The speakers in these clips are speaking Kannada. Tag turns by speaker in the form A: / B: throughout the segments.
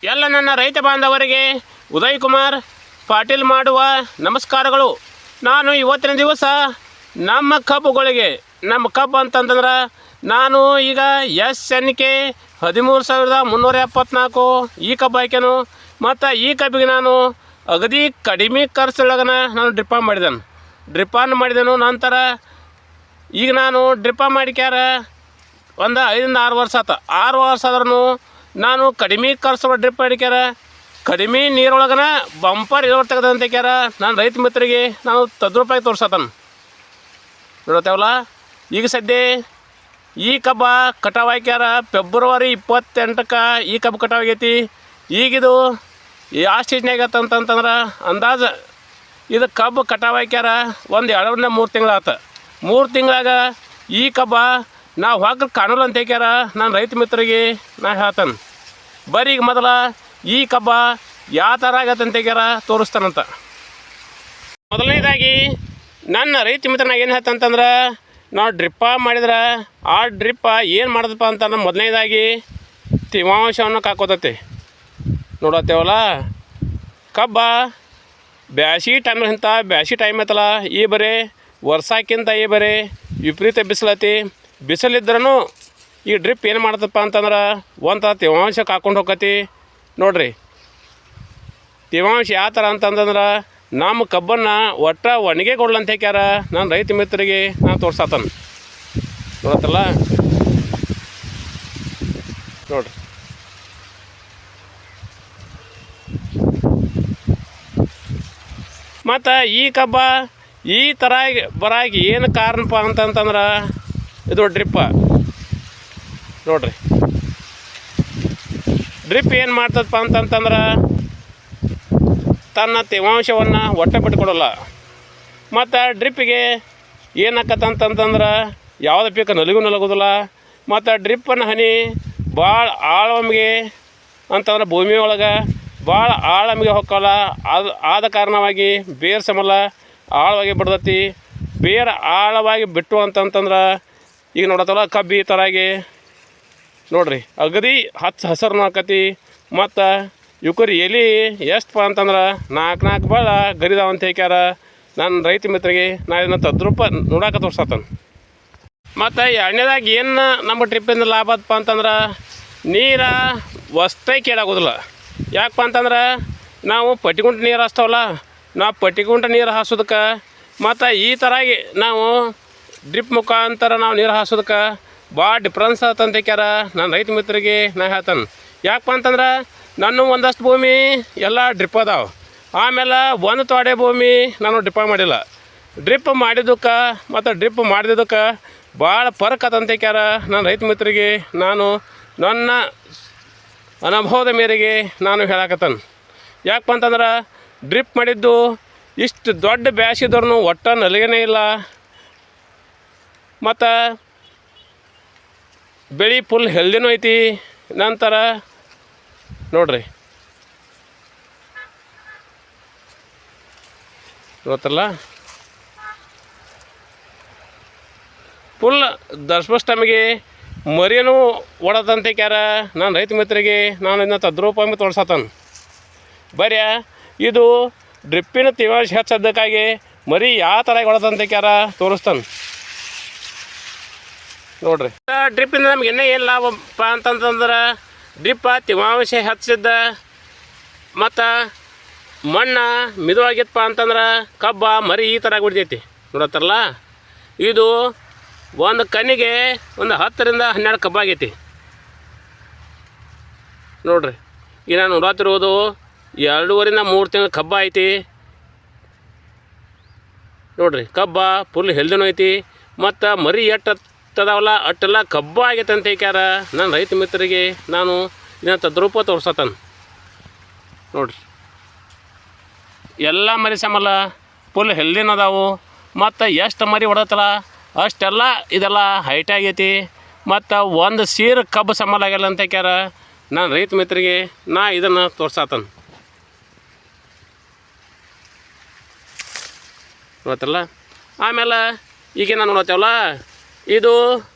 A: ಎಲ್ಲ ನನ್ನ ರೈತ ಬಾಂಧವರಿಗೆ ಉದಯ್ ಕುಮಾರ್ ಪಾಟೀಲ್ ಮಾಡುವ ನಮಸ್ಕಾರಗಳು. ನಾನು ಇವತ್ತಿನ ದಿವಸ ನಮ್ಮ ಕಬ್ಬು ಅಂತಂದ್ರೆ ನಾನು ಈಗ SNK 13,374 ಈ ಕಬ್ಬು ಹಾಕ್ಯಾನು. ಮತ್ತು ಈ ಕಬ್ಬಿಗೆ ನಾನು ಅಗದಿ ಕಡಿಮೆ ಖರ್ಚೊಳಗೆ ನಾನು ಡ್ರಿಪ್ಪಾನ್ ಮಾಡಿದೆನು. ನಂತರ ಈಗ ನಾನು ಡ್ರಿಪ್ಪ ಮಾಡಿಕ್ಯಾರ ಒಂದು 5-6 ವರ್ಷ ಆತ. 6 ವರ್ಷ ಆದ್ರೂ ನಾನು ಕಡಿಮೆ ಖರ್ಚು ಡ್ರಿಪ್ ಮಾಡಿಕ್ಯಾರ, ಕಡಿಮೆ ನೀರೊಳಗನ ಬಂಪರ್ ಇಳುವರಿ ತೆಗೆದಂತ ಕ್ಯಾರ. ನಾನು ರೈತ ಮಿತ್ರರಿಗೆ ನಾನು ತದ್ರೂಪಾಗಿ ತೋರ್ಸತಾನ ನೋಡ್ತೇವಲ್ಲ. ಈಗ ಸದ್ಯ ಈ ಕಬ್ಬ ಕಟಾವು ಹಾಕ್ಯಾರ ಫೆಬ್ರವರಿ 28ಕ್ಕೆ ಈ ಕಬ್ಬು ಕಟಾವು ಆಗೈತಿ. ಈಗಿದು ಯಾವ ಸ್ಟೇಜ್ನಾಗ ಅಂತಂತಂದ್ರೆ ಅಂದಾಜು ಇದು ಕಬ್ಬು ಕಟಾವು ಹಾಕ್ಯಾರ ಒಂದು 2-3 ತಿಂಗಳು ಆತ. 3 ತಿಂಗಳಾಗ ಈ ಕಬ್ಬ ನಾವು ಹೊಗ್ರು ಕಾಣಲ್ಲ ಅಂತ ಹೇಳ್ಯಾರ. ನಾನು ರೈತ ಮಿತ್ರರಿಗೆ ನಾ ಹೇಳ್ತಾನೆ ಬರೀ ಈಗ ಮೊದಲ ಈ ಕಬ್ಬ ಯಾವ ಥರ ಆಗತ್ತೆ ಅಂತ ಹೇಳ್ಯಾರ ತೋರಿಸ್ತಾನಂತ. ಮೊದಲನೇದಾಗಿ ನನ್ನ ರೈತ ಮಿತ್ರನಾಗ ಏನು ಹೇಳ್ತಂತಂದ್ರೆ, ನಾವು ಡ್ರಿಪ್ಪ ಮಾಡಿದ್ರೆ ಆ ಡ್ರಿಪ್ಪ ಏನು ಮಾಡೋದಪ್ಪ ಅಂತ ಮೊದಲನೇದಾಗಿ ತೇವಾಂಶವನ್ನು ಕಾಕೋತೈತಿ ನೋಡತ್ತೇವಲ್ಲ. ಕಬ್ಬ ಬ್ಯಾಸಿಗೆ ಟೈಮ್ ಐತಲ್ಲ, ಈ ಬರೀ ವರ್ಷಕ್ಕಿಂತ ಈ ಬರೀ ವಿಪರೀತ ಬಿಸಿಲೈತಿ. ಬಿಸಿಲಿದ್ರೂ ಈ ಡ್ರಿಪ್ ಏನು ಮಾಡ್ತಪ್ಪ ಅಂತಂದ್ರೆ ಒಂಥರ ತೇವಾಂಶ ಕಾಕೊಂಡು ಹೋಗತಿ ನೋಡ್ರಿ. ತೇವಾಂಶ ಯಾವ ಥರ ಅಂತಂದ್ರೆ ನಮ್ಮ ಕಬ್ಬನ್ನು ಒಟ್ಟು ಒಣಗೆ ಕೊಡ್ಲಂತ ಹೇಳ್ಯಾರ. ನಾನು ರೈತ ಮಿತ್ರರಿಗೆ ನಾನು ತೋರ್ಸತ್ತಾನ ನೋಡತ್ತಲ್ಲ ನೋಡ್ರಿ. ಮತ್ತು ಈ ಕಬ್ಬ ಈ ಥರ ಬರಾಗಿ ಏನು ಕಾರಣಪ್ಪ ಅಂತಂತಂದ್ರೆ ಇದು ಡ್ರಿಪ್ಪ ನೋಡ್ರಿ. ಡ್ರಿಪ್ ಏನು ಮಾಡ್ತದಪ್ಪ ಅಂತಂತಂದ್ರೆ ತನ್ನ ತೇವಾಂಶವನ್ನು ಒಟ್ಟೆ ಬಿಟ್ಕೊಡಲ್ಲ. ಮತ್ತು ಡ್ರಿಪ್ಪಿಗೆ ಏನಾಕತ್ತಂತಂದ್ರೆ ಯಾವುದೇ ಪೀಕ ನಲಗೋದಿಲ್ಲ. ಮತ್ತು ಡ್ರಿಪ್ಪನ್ನು ಹನಿ ಭಾಳ ಆಳಮಿಗೆ ಅಂತಂದ್ರೆ ಭೂಮಿ ಒಳಗೆ ಭಾಳ ಆಳಮಿಗೆ ಹೋಗಲ್ಲ. ಆದ ಕಾರಣವಾಗಿ ಬೇರು ಸಮಲ ಆಳವಾಗಿ ಬಿಡ್ತೈತಿ. ಬೇರೆ ಆಳವಾಗಿ ಬಿಟ್ಟು ಅಂತಂತಂದ್ರೆ ಈಗ ನೋಡತ್ತಲ್ಲ ಕಬ್ಬು ಈ ಥರಾಗಿ ನೋಡ್ರಿ ಅಗದಿ ಹಸಿರು ಆಕತಿ. ಮತ್ತು ಇವಕ್ರಿ ಎಲೆ ಎಷ್ಟಪ್ಪ ಅಂತಂದ್ರೆ 4 ಭಾಳ ಗರಿದಾವ ಅಂತ ಹೇಳ್ಯಾರ. ನಾನು ರೈತ ಮಿತ್ರರಿಗೆ ನಾನು ಇದನ್ನು ತದ್ರೂಪ ನೋಡಾಕ ತೋರ್ಸತ್ತಾನ. ಮತ್ತು ಎರಡನೇದಾಗಿ ಏನು ನಮ್ಮ ಟ್ರಿಪ್ಪಿಂದ ಲಾಭ ಅದಪ್ಪ ಅಂತಂದ್ರೆ ನೀರು ವಸ್ತೇ ಕೇಳಾಗೋದಿಲ್ಲ. ಯಾಕಪ್ಪ ಅಂತಂದ್ರೆ ನಾವು ಪಟ್ಟಿಗುಂಟ ನೀರು ಹಾಸ್ತಾವಲ್ಲ, ನಾವು ಪಟ್ಟಿಗುಂಟ ನೀರು ಹಾಸೋದಕ್ಕೆ ಮತ್ತು ಈ ಥರಾಗಿ ನಾವು ಡ್ರಿಪ್ ಮುಖಾಂತರ ನಾವು ನೀರು ಹಾಸೋದಕ್ಕೆ ಭಾಳ ಡಿಫ್ರೆನ್ಸ್ ಆತಂತ ಹೇಳ್ಯಾರ. ನಾನು ರೈತ ಮಿತ್ರರಿಗೆ ನಾ ಹೇಳ್ತಾನೆ. ಯಾಕಪ್ಪ ಅಂತಂದ್ರೆ ನಾನು ಒಂದಷ್ಟು ಭೂಮಿ ಎಲ್ಲ ಡ್ರಿಪ್ ಅದಾವೆ. ಆಮೇಲೆ ಒಂದು ತೊಡೆ ಭೂಮಿ ನಾನು ಡ್ರಿಪ್ಪ ಮಾಡಿಲ್ಲ. ಡ್ರಿಪ್ ಮಾಡಿದ್ದಕ್ಕೆ ಮತ್ತು ಡ್ರಿಪ್ ಮಾಡಿದ್ದಕ್ಕೆ ಭಾಳ ಫರ್ಕ್ ಆತಂತ ಹೇಳ್ಯಾರ. ನಾನು ರೈತ ಮಿತ್ರರಿಗೆ ನಾನು ನನ್ನ ಅನುಭವದ ಮೇರೆಗೆ ನಾನು ಹೇಳಕತ್ತಾನೆ. ಯಾಕಪ್ಪ ಅಂತಂದ್ರೆ ಡ್ರಿಪ್ ಮಾಡಿದ್ದು ಇಷ್ಟು ದೊಡ್ಡ ಬ್ಯಾಸಿದವ್ರು ಒಟ್ಟು ನಲಿಗೇನೇ ಇಲ್ಲ. ಮತ್ತು ಬೆಳೆ ಫುಲ್ ಹೆಲ್ದಿನೂ ಐತಿ. ನಂತರ ನೋಡ್ರಿ ಗೊತ್ತಲ್ಲ ಫುಲ್ ದರ್ಶಪಸ್ ಟೈಮಿಗೆ ಮರಿಯೂ ಓಡತ್ತಂತ ಕ್ಯಾರ. ನಾನು ರೈತ ಮಿತ್ರರಿಗೆ ನಾನು ಇದನ್ನ ತದ್ರೂಪಾಗಿ ತೋರ್ಸತ್ತಾನ. ಬರೀ ಇದು ಡ್ರಿಪ್ಪಿನ ತೇವಾಂಶ ಹೆಚ್ಚದ್ದಕ್ಕಾಗಿ ಮರಿ ಯಾವ ಥರ ಹೊಡದಂತ ಕ್ಯಾರ ತೋರಿಸ್ತಾನೆ ನೋಡ್ರಿ. ಡ್ರಿಪ್ಪಿಂದ ನಮ್ಗೆ ಇನ್ನೂ ಏನು ಲಾಭಪ್ಪ ಅಂತಂತಂದ್ರೆ ಡ್ರಿಪ್ಪ ತೇವಾಂಶ ಹೆಚ್ಚಿದ್ದ ಮತ್ತು ಮಣ್ಣು ಮಿದುವಾಗಿತ್ತಪ್ಪ ಅಂತಂದ್ರೆ ಕಬ್ಬ ಮರಿ ಈ ಥರ ಬಿಡ್ತೈತಿ ನೋಡತ್ತಲ್ಲ. ಇದು ಒಂದು ಕಣ್ಣಿಗೆ ಒಂದು 10-12 ಕಬ್ಬಾಗೈತಿ ನೋಡ್ರಿ. ಈಗ ನಾನು ನೋಡತ್ತಿರೋದು 2.5-3 ತಿಂಗಳು ಕಬ್ಬ ಐತಿ ನೋಡ್ರಿ. ಕಬ್ಬ ಫುಲ್ ಹೆಲ್ದಿನೂ ಐತಿ. ಮತ್ತು ಮರಿ ಎಟ್ಟದಾವಲ್ಲ ಅಟ್ಟೆಲ್ಲ ಕಬ್ಬ ಆಗೈತೆ ಅಂತ ಹೇಳ್ಯಾರ. ನಾನು ರೈತ ಮಿತ್ರರಿಗೆ ನಾನು ಇದನ್ನ ತದ್ರೂಪ ತೋರ್ಸತ್ತಾನ ನೋಡ್ರಿ. ಎಲ್ಲ ಮರಿ ಸಮಲ ಫುಲ್ ಹೆಲ್ದಿನ ಅದಾವು. ಮತ್ತು ಎಷ್ಟು ಮರಿ ಹೊಡತ್ತಲ್ಲ ಅಷ್ಟೆಲ್ಲ ಇದೆಲ್ಲ ಹೈಟ್ ಆಗೈತಿ. ಮತ್ತು ಒಂದು ಸೀರೆ ಕಬ್ಬು ಸಮಲ ಆಗ್ಯಲ್ಲ ಅಂತ ಹೇಳ್ಯಾರ. ನಾನು ರೈತ ಮಿತ್ರರಿಗೆ ನಾ ಇದನ್ನು ತೋರ್ಸತ್ತಾನ ಗೊತ್ತಲ್ಲ. ಆಮೇಲೆ ಈಗ ನಾನು ನೋಡ್ತೇವಲ್ಲ ಇದು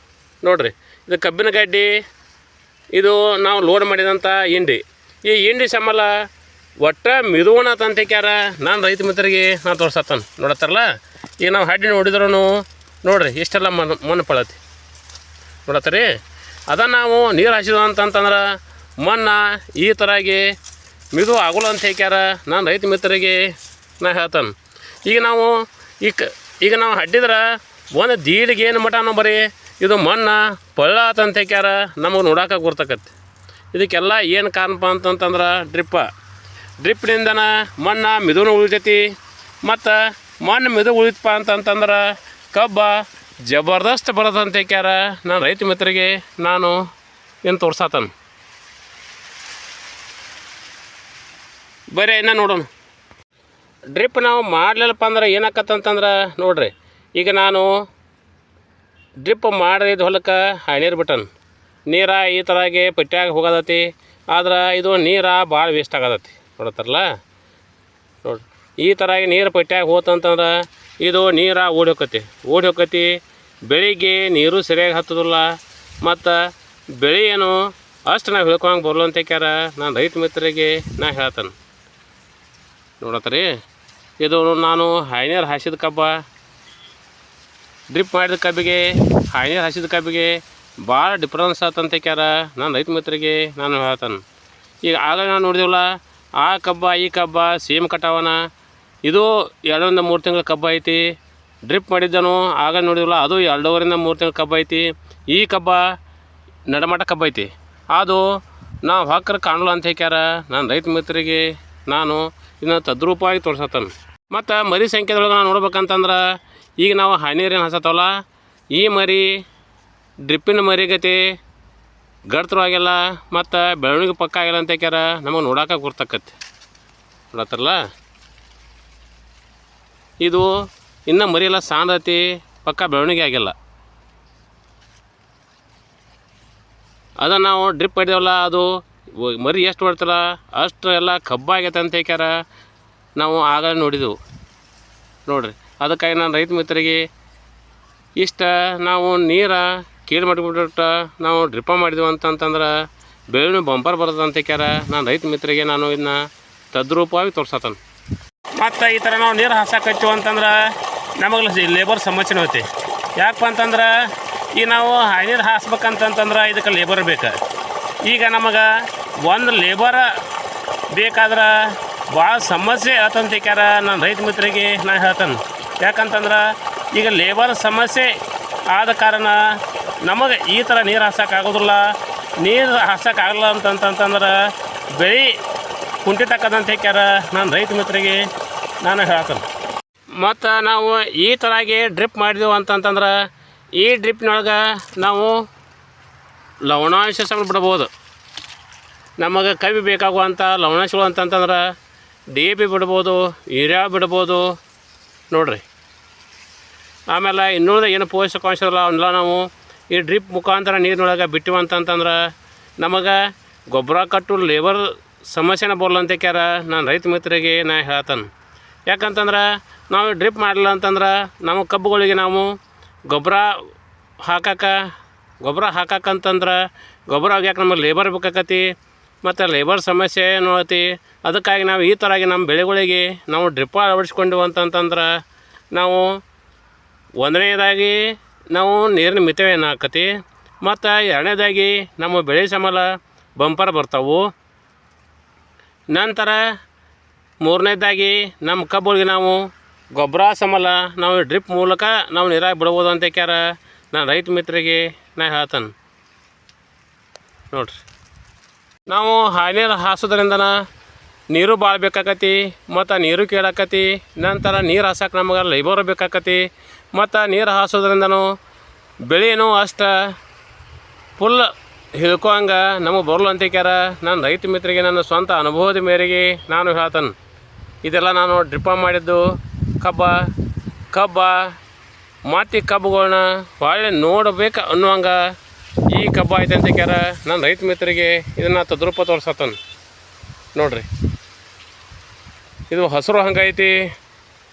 A: ನೋಡ್ರಿ, ಇದು ಕಬ್ಬಿನ ಗಡ್ಡಿ, ಇದು ನಾವು ಲೋಡ್ ಮಾಡಿದಂಥ ಹಿಂಡಿ ಈ ಇಂಡಿ ಸಂಬಳ ಒಟ್ಟು ಮಿದುವಣ ತಂತಿಕ್ಯಾರ ನಾನು ರೈತ ಮಿತ್ರರಿಗೆ ನಾನು ತೋರ್ಸತ್ತಾನ ನೋಡತ್ತಾರಲ್ಲ. ಈಗ ನಾವು ಹಡ್ಡಿ ನೋಡಿದ್ರೂ ನೋಡಿರಿ ಇಷ್ಟೆಲ್ಲ ಮಣ್ಣು ಪಳತಿ ನೋಡತ್ತೀರಿ. ಅದ ನಾವು ನೀರು ಹಾಸಿದ್ವು ಅಂತಂತಂದ್ರೆ ಮಣ್ಣು ಈ ಥರಾಗಿ ಮಿದು ಆಗೋಲ್ಲ ಅಂತ ಹೇಳ್ಕ್ಯಾರ ನಾನು ರೈತ ಮಿತ್ರರಿಗೆ ನಾ ಹೇಳ್ತಾನೆ. ಈಗ ನಾವು ಹಡ್ಡಿದ್ರೆ ಒಂದು ದೀಡಿಗೆ ಏನು ಮಟನೋ ಬರೀ ಇದು ಮಣ್ಣು ಪಳ್ಳ ಅಂತ ಹೇಳ್ಕ್ಯಾರ ನಮಗೆ ನೋಡೋಕೆ ಗುರ್ತಕತ್ತೆ. ಇದಕ್ಕೆಲ್ಲ ಏನು ಕಾರಣಪ್ಪ ಅಂತಂತಂದ್ರೆ ಡ್ರಿಪ್ನಿಂದನ ಮಣ್ಣು ಮಿದುನು ಉಳಿತೈತಿ. ಮತ್ತು ಮಣ್ಣು ಮಿದು ಉಳಿತಪ್ಪ ಅಂತಂತಂದ್ರೆ ಕಬ್ಬ ಜಬರ್ದಸ್ತ್ ಬರೋದಂತ ಹೇಳ್ಕ್ಯಾರ ನಾನು ರೈತ ಮಿತ್ರರಿಗೆ ನಾನು ಏನು ತೋರ್ಸತ್ತಾನ. ಬರೀ ಇನ್ನು ನೋಡೋಣ. ಡ್ರಿಪ್ ನಾವು ಮಾಡಲಿಲ್ಲಪ್ಪ ಅಂದ್ರೆ ಏನಾಕತ್ತಂತಂದ್ರೆ ನೋಡಿರಿ, ಈಗ ನಾನು ಡ್ರಿಪ್ ಮಾಡಿದ ಹೊಲಕ್ಕೆ ನೀರು ಬಿಟ್ಟನು. ನೀರು ಈ ಥರಾಗಿ ಪಟ್ಟ್ಯಾಗ ಹೋಗೋದತಿ. ಆದ್ರೆ ಇದು ನೀರು ಭಾಳ ವೇಸ್ಟ್ ಆಗೋದತಿ ನೋಡತ್ತಾರಲ್ಲ. ನೋಡಿರಿ ಈ ಥರಾಗಿ ನೀರು ಪಟ್ಟ್ಯಾಗ ಹೋತಂತಂದ್ರೆ ಇದು ನೀರು ಓಡಿ ಹೋಕತಿ. ಬೆಳಿಗ್ಗೆ ನೀರು ಸರಿಯಾಗಿ ಹತ್ತೋದಿಲ್ಲ. ಮತ್ತು ಬೆಳೆ ಏನು ಅಷ್ಟು ನಾವು ಹೇಳ್ಕೊಂಗೆ ಬರಲ್ಲ ಅಂತ ಹೇಳ್ಕ್ಯಾರ ನಾನು ರೈತ ಮಿತ್ರರಿಗೆ ನಾ ಹೇಳ್ತಾನೆ. ನೋಡತ್ತೀರಿ ಇದು ನಾನು ಹೈನೀರು ಹಾಸಿದ ಕಬ್ಬ, ಡ್ರಿಪ್ ಮಾಡಿದ ಕಬ್ಬಿಗೆ ಹೈನೀರು ಹಾಸಿದ ಕಬ್ಬಿಗೆ ಭಾಳ ಡಿಫ್ರೆನ್ಸ್ ಆತಂತ ಹೇಳ್ಕ್ಯಾರ ನಾನು ರೈತ ಮಿತ್ರರಿಗೆ ನಾನು ಹೇಳ್ತಾನೆ. ಈಗ ಆಗ ನಾವು ನೋಡಿದೆವಲ್ಲ, ಆ ಕಬ್ಬ ಈ ಕಬ್ಬ ಸೇಮ್ ಕಟಾವನ. ಇದು 2-3 ತಿಂಗಳ ಕಬ್ಬ ಐತಿ. ಡ್ರಿಪ್ ಮಾಡಿದ್ದನು ಆಗ ನೋಡಿದ್ವಲ್ಲ, ಅದು 2-3 ತಿಂಗಳ ಕಬ್ಬ ಐತಿ. ಈ ಕಬ್ಬ ನಡಮಟ ಕಬ್ಬ ಐತಿ. ಅದು ನಾವು ಹಾಕ್ರೆ ಕಾಣಲ್ಲ ಅಂತ ಹೇಳ್ಕ್ಯಾರ ನಾನು ರೈತ ಮಿತ್ರರಿಗೆ ನಾನು ಇದನ್ನು ತದ್ರೂಪವಾಗಿ ತೋರ್ಸತ್ತಾನೆ. ಮತ್ತು ಮರಿ ಸಂಖ್ಯೆದೊಳಗೆ ನಾವು ನೋಡ್ಬೇಕಂತಂದ್ರೆ ಈಗ ನಾವು ಹನಿರೇನು ಹಸತ್ತವಲ್ಲ, ಈ ಮರಿ ಡ್ರಿಪ್ಪಿನ ಮರಿಗತಿ ಗಡ್ತರವಾಗಿಲ್ಲ ಮತ್ತು ಬೆಳವಣಿಗೆ ಪಕ್ಕ ಆಗಿಲ್ಲ ಅಂತ ಹೇಳ್ಕ್ಯಾರ ನಮಗೆ ನೋಡೋಕೆ ಗುರ್ತಕ್ಕತ್ತೆ ನೋಡತ್ತಲ್ಲ. ಇದು ಇನ್ನೂ ಮರಿ ಎಲ್ಲ ಸಾಂದತಿ, ಪಕ್ಕ ಬೆಳವಣಿಗೆ ಆಗಿಲ್ಲ. ಅದನ್ನು ನಾವು ಡ್ರಿಪ್ ಮಾಡಿದೇವಲ್ಲ, ಅದು ಮರಿ ಎಷ್ಟು ಬರ್ತಲ್ಲ ಅಷ್ಟು ಎಲ್ಲ ಕಬ್ಬಾಗೈತೆ ಅಂತ ಹೇಳ್ಕ್ಯಾರ ನಾವು ಆಗಲೇ ನೋಡಿದೆವು ನೋಡಿರಿ. ಅದಕ್ಕಾಗಿ ನಾನು ರೈತ ಮಿತ್ರರಿಗೆ ಇಷ್ಟ ನಾವು ನೀರು ಕೀಳು ಮಾಡಿಬಿಟ್ಟು ನಾವು ಡ್ರಿಪ್ಪ ಮಾಡಿದೆವು ಅಂತಂತಂದ್ರೆ ಬೆಳೆನೂ ಬಂಪರ್ ಬರ್ತದೆ ಅಂತ ಹೇಳ್ಕ್ಯಾರ ನಾನು ರೈತ ಮಿತ್ರರಿಗೆ ನಾನು ಇದನ್ನ ತದ್ರೂಪವಾಗಿ ತೋರ್ಸತ್ತಾನೆ. ಮತ್ತು ಈ ಥರ ನಾವು ನೀರು ಹಾಸಕತ್ತೀವಿ ಅಂತಂದ್ರೆ ನಮಗೆ ಲೇಬರ್ ಸಮಸ್ಯೆನೂ ಐತಿ. ಯಾಕಪ್ಪ ಅಂತಂದ್ರೆ ಈಗ ನಾವು ನೀರು ಹಾಸ್ಬೇಕಂತಂತಂದ್ರೆ ಇದಕ್ಕೆ ಲೇಬರ್ ಬೇಕು. ಈಗ ನಮಗೆ ಒಂದು ಲೇಬರ್ ಬೇಕಾದ್ರೆ ಭಾಳ ಸಮಸ್ಯೆ ಆತಂತ ಹೇಳ್ಕ್ಯಾರ ನಾನು ರೈತ ಮಿತ್ರರಿಗೆ ನಾನು ಹೇಳ್ತಾನೆ. ಯಾಕಂತಂದ್ರೆ ಈಗ ಲೇಬರ್ ಸಮಸ್ಯೆ ಆದ ಕಾರಣ ನಮಗೆ ಈ ಥರ ನೀರು ಹಾಸೋಕ್ಕಾಗೋದಿಲ್ಲ. ನೀರು ಹಾಸೋಕ್ಕಾಗಲ್ಲ ಅಂತಂತಂದ್ರೆ ಬೆಳೆ ಕುಂಠಿತಕ್ಕದಂತ ಹೇಳ್ಕ್ಯಾರ ನಾನು ರೈತ ಮಿತ್ರರಿಗೆ ನಾನು ಹೇಳ್ತಾನೆ. ಮತ್ತು ನಾವು ಈ ಥರಾಗಿ ಡ್ರಿಪ್ ಮಾಡಿದೆವು ಅಂತಂತಂದ್ರೆ ಈ ಡ್ರಿಪ್ನೊಳಗೆ ನಾವು ಲವಣಾಂಶ ಸಮೇತ ಬಿಡ್ಬೋದು. ನಮಗೆ ಕಬ್ಬಿ ಬೇಕಾಗುವಂಥ ಲವಣಾಂಶಗಳು ಅಂತಂತಂದ್ರೆ DAP ಬಿಡ್ಬೋದು, ಯೂರಿಯಾ ಬಿಡ್ಬೋದು ನೋಡಿರಿ. ಆಮೇಲೆ ಇನ್ನುಳಿದ ಏನು ಪೋಷಕಾಂಶಲ್ಲ ಅವನ್ನೆಲ್ಲ ನಾವು ಈ ಡ್ರಿಪ್ ಮುಖಾಂತರ ನೀರಿನೊಳಗೆ ಬಿಟ್ಟಿವಿ ಅಂತಂತಂದ್ರೆ ನಮಗೆ ಗೊಬ್ಬರ ಕಟ್ಟು ಲೇಬರ್ ಸಮಸ್ಯೆನ ಬರಲ್ಲ ಅಂತ ಹೇಳ್ಕ್ಯಾರ ನಾನು ರೈತ ಮಿತ್ರರಿಗೆ ನಾ ಹೇಳ್ತಾನೆ. ಯಾಕಂತಂದ್ರೆ ನಾವು ಡ್ರಿಪ್ ಮಾಡಲಿಲ್ಲ ಅಂತಂದ್ರೆ ನಮ್ಮ ಕಬ್ಬುಗಳಿಗೆ ನಾವು ಗೊಬ್ಬರ ಹಾಕಕ್ಕಂತಂದ್ರೆ ಗೊಬ್ಬರ ಆಗ್ಯಾಕೆ ನಮಗೆ ಲೇಬರ್ ಬೇಕಾಕತಿ ಮತ್ತು ಲೇಬರ್ ಸಮಸ್ಯೆ ನೋಡತಿ. ಅದಕ್ಕಾಗಿ ನಾವು ಈ ಥರಾಗಿ ನಮ್ಮ ಬೆಳೆಗಳಿಗೆ ನಾವು ಡ್ರಿಪ್ಪ ಅಳವಡಿಸ್ಕೊಂಡೆವು ಅಂತಂತಂದ್ರೆ ನಾವು ಒಂದನೇದಾಗಿ ನಾವು ನೀರಿನ ಮಿತವ್ಯ ಏನಾಕತಿ, ಮತ್ತು ಎರಡನೇದಾಗಿ ನಮ್ಮ ಬೆಳೆ ಸಮಲ ಬಂಪರ್ ಬರ್ತಾವೆ. ನಂತರ ಮೂರನೇದಾಗಿ ನಮ್ಮ ಕಬ್ಬುಗಳಿಗೆ ನಾವು ಗೊಬ್ಬರ ಸಮಲ ನಾವು ಡ್ರಿಪ್ ಮೂಲಕ ನಾವು ನೀರಾಗಿ ಬಿಡ್ಬೋದು ಅಂತ ಹೇಳ್ಕ್ಯಾರ ನಾನು ರೈತ ಮಿತ್ರರಿಗೆ ನಾ ಹೇಳ್ತಾನೆ ನೋಡಿರಿ. ನಾವು ನೀರು ಹಾಸೋದ್ರಿಂದ ನೀರು ಭಾಳ ಬೇಕಾಕತಿ ಮತ್ತು ನೀರು ಕೇಳಾಕತಿ. ನಂತರ ನೀರು ಹಾಸಕ್ಕೆ ನಮಗೆ ಲೇಬರ್ ಬೇಕಾಕತಿ. ಮತ್ತು ನೀರು ಹಾಸೋದ್ರಿಂದನೂ ಬೆಳೆನೂ ಅಷ್ಟು ಫುಲ್ ಹಿಡ್ಕೋಂಗೆ ನಮಗೆ ಬರಲ್ಲ ಅಂತ ಹೇಳ್ಕ್ಯಾರ ನಾನು ರೈತ ಮಿತ್ರರಿಗೆ ನನ್ನ ಸ್ವಂತ ಅನುಭವದ ಮೇರೆಗೆ ನಾನು ಹೇಳ್ತಾನೆ. ಇದೆಲ್ಲ ನಾನು ಡ್ರಿಪ್ಪ ಮಾಡಿದ್ದು ಕಬ್ಬ ಮತ್ತು ಕಬ್ಬುಗಳನ್ನ ಹೊಳ್ಳಿ ನೋಡಬೇಕು ಅನ್ನುವಂಗೆ ಈ ಕಬ್ಬ ಐತೆ ಅಂತ ಹೇಳ್ಕ್ಯಾರ ನಾನು ರೈತ ಮಿತ್ರರಿಗೆ ಇದನ್ನು ತದ್ರೂಪ ತೋರ್ಸತ್ತಾನೆ ನೋಡಿರಿ. ಇದು ಹಸಿರು ಹಂಗೈತಿ,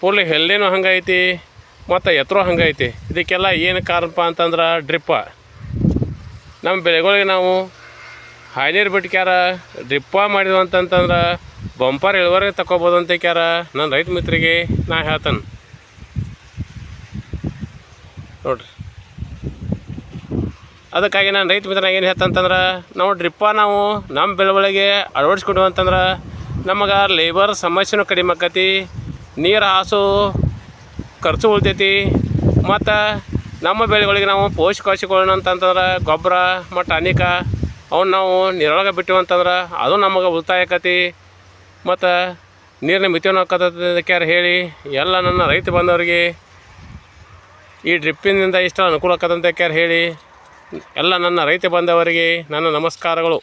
A: ಫುಲ್ ಹೆಲ್ದಿನೂ ಹಂಗೈತಿ ಮತ್ತು ಎತ್ತರೂ ಹಂಗೈತಿ. ಇದಕ್ಕೆಲ್ಲ ಏನು ಕಾರಣಪ್ಪ ಅಂತಂದ್ರೆ ಡ್ರಿಪ್ಪ. ನಮ್ಮ ಬೆಳೆಗಳಿಗೆ ನಾವು ಹೈನೀರು ಬಿಟ್ಕ್ಯಾರ ಡ್ರಿಪ್ಪ ಮಾಡಿದ್ವು ಅಂತಂತಂದ್ರೆ ಬಂಪರ್ ಇಳುವರಿ ತಗೋಬೋದು ಅಂತ ಕ್ಯಾರ ನನ್ನ ರೈತ ಮಿತ್ರಿಗೆ ನಾ ಹೇಳ್ತಾನೆ ನೋಡ್ರಿ. ಅದಕ್ಕಾಗಿ ನಾನು ರೈತ ಮಿತ್ರನಾಗ ಏನು ಹೇಳ್ತಂತಂದ್ರೆ ನಾವು ಡ್ರಿಪ್ಪ ನಾವು ನಮ್ಮ ಬೆಳೆಗಳಿಗೆ ಅಳವಡಿಸ್ಕೊಂಡ್ವು ಅಂತಂದ್ರೆ ನಮಗೆ ಲೇಬರ್ ಸಮಸ್ಯೆನೂ ಕಡಿಮೆ ಆಕತಿ, ನೀರು ಹಾಸು ಖರ್ಚು ಉಳಿತೈತಿ, ಮತ್ತು ನಮ್ಮ ಬೆಳೆಗಳಿಗೆ ನಾವು ಪೋಷಕಾಂಶಗಳನ್ನ ಅಂತಂತಂದ್ರೆ ಗೊಬ್ಬರ ಮತ್ತು ಅನೇಕ ಅವನ್ನ ನಾವು ನೀರೊಳಗೆ ಬಿಟ್ಟಿವು ಅಂತಂದ್ರೆ ಅದು ನಮಗೆ ಉಳಿತಾಯ ಆಕತಿ, ಮತ್ತು ನೀರಿನ ಮಿತಿಯನ್ನು ಹಾಕೋದಕ್ಕೆ ಹೇಳಿ ಎಲ್ಲ ನನ್ನ ರೈತ ಬಂದವರಿಗೆ ಈ ಡ್ರಿಪ್ಪಿನಿಂದ ಇಷ್ಟ ಅನುಕೂಲ ಆಕತ್ತಂತ ಹೇಳಿ ಎಲ್ಲ ನನ್ನ ರೈತ ಬಂದವರಿಗೆ ನನ್ನ ನಮಸ್ಕಾರಗಳು.